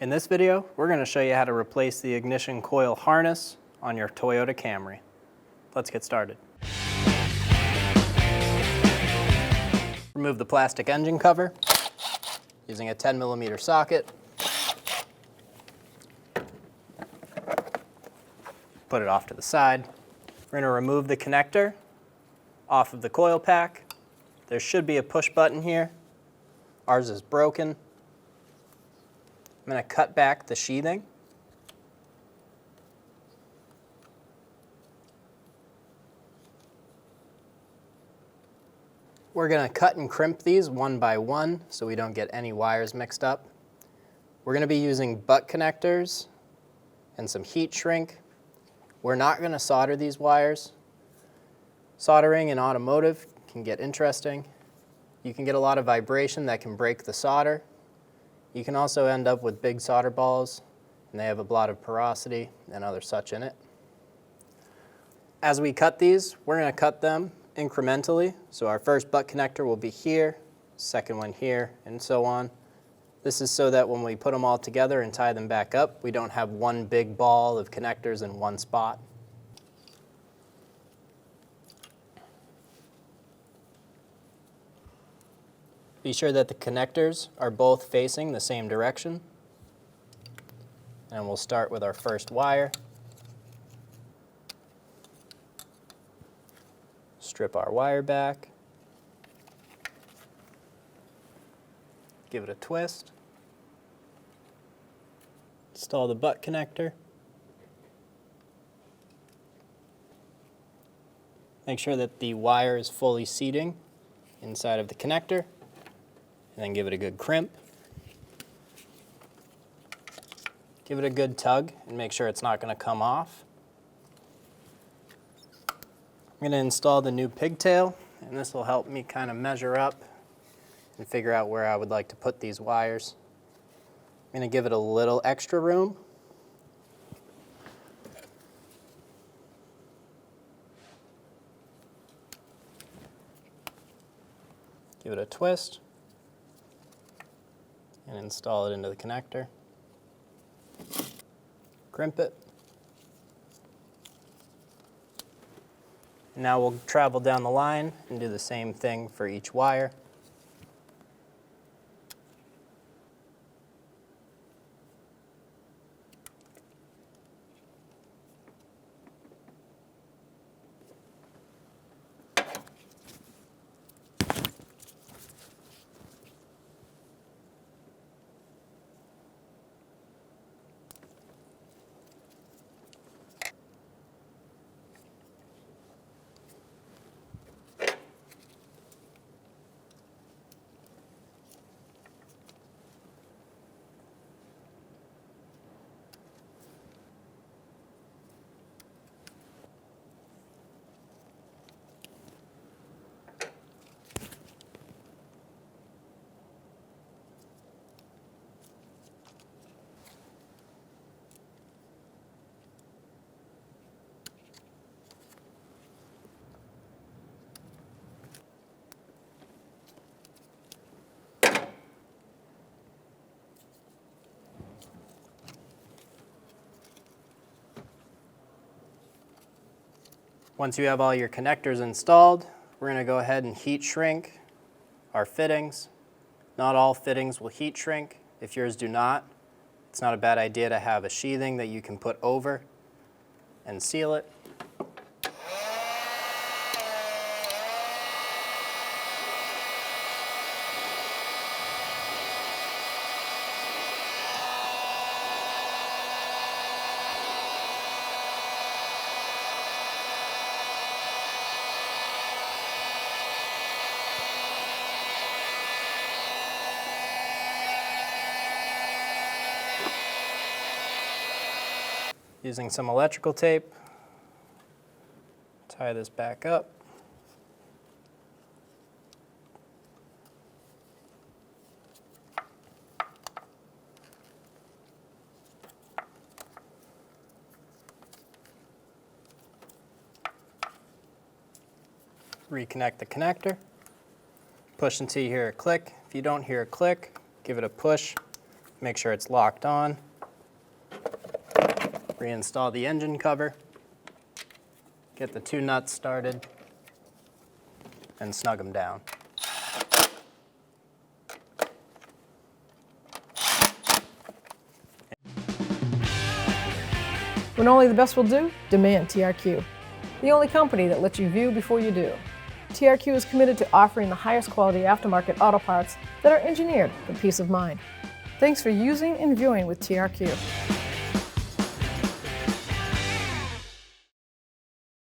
In this video, we're going to show you how to replace the ignition coil harness on your Toyota Camry. Let's get started. Remove the plastic engine cover using a 10mm socket. Put it off to the side. We're going to remove the connector off of the coil pack. There should be a push button here. Ours is broken. I'm going to cut back the sheathing. We're going to cut and crimp these one by one so we don't get any wires mixed up. We're going to be using butt connectors and some heat shrink. We're not going to solder these wires. Soldering in automotive can get interesting. You can get a lot of vibration that can break the solder. You can also end up with big solder balls, and they have a lot of porosity and other such in it. As we cut these, we're going to cut them incrementally. So our first butt connector will be here, second one here, and so on. This is so that when we put them all together and tie them back up, we don't have one big ball of connectors in one spot. Be sure that the connectors are both facing the same direction. And we'll start with our first wire. Strip our wire back. Give it a twist. Install the butt connector. Make sure that the wire is fully seating inside of the connector. And then give it a good crimp. Give it a good tug and make sure it's not going to come off. I'm going to install the new pigtail, and this will help me kind of measure up and figure out where I would like to put these wires. I'm going to give it a little extra room. Give it a twist. And install it into the connector. Crimp it. Now we'll travel down the line and do the same thing for each wire. Once you have all your connectors installed, we're going to go ahead and heat shrink our fittings. Not all fittings will heat shrink. If yours do not, it's not a bad idea to have a sheathing that you can put over and seal it. Using some electrical tape, tie this back up. Reconnect the connector. Push until you hear a click. If you don't hear a click, give it a push make sure it's locked on. Reinstall the engine cover. Get the 2 nuts started and snug them down. When only the best will do, demand TRQ. The only company that lets you view before you do. TRQ is committed to offering the highest quality aftermarket auto parts that are engineered for peace of mind. Thanks for using and viewing with TRQ.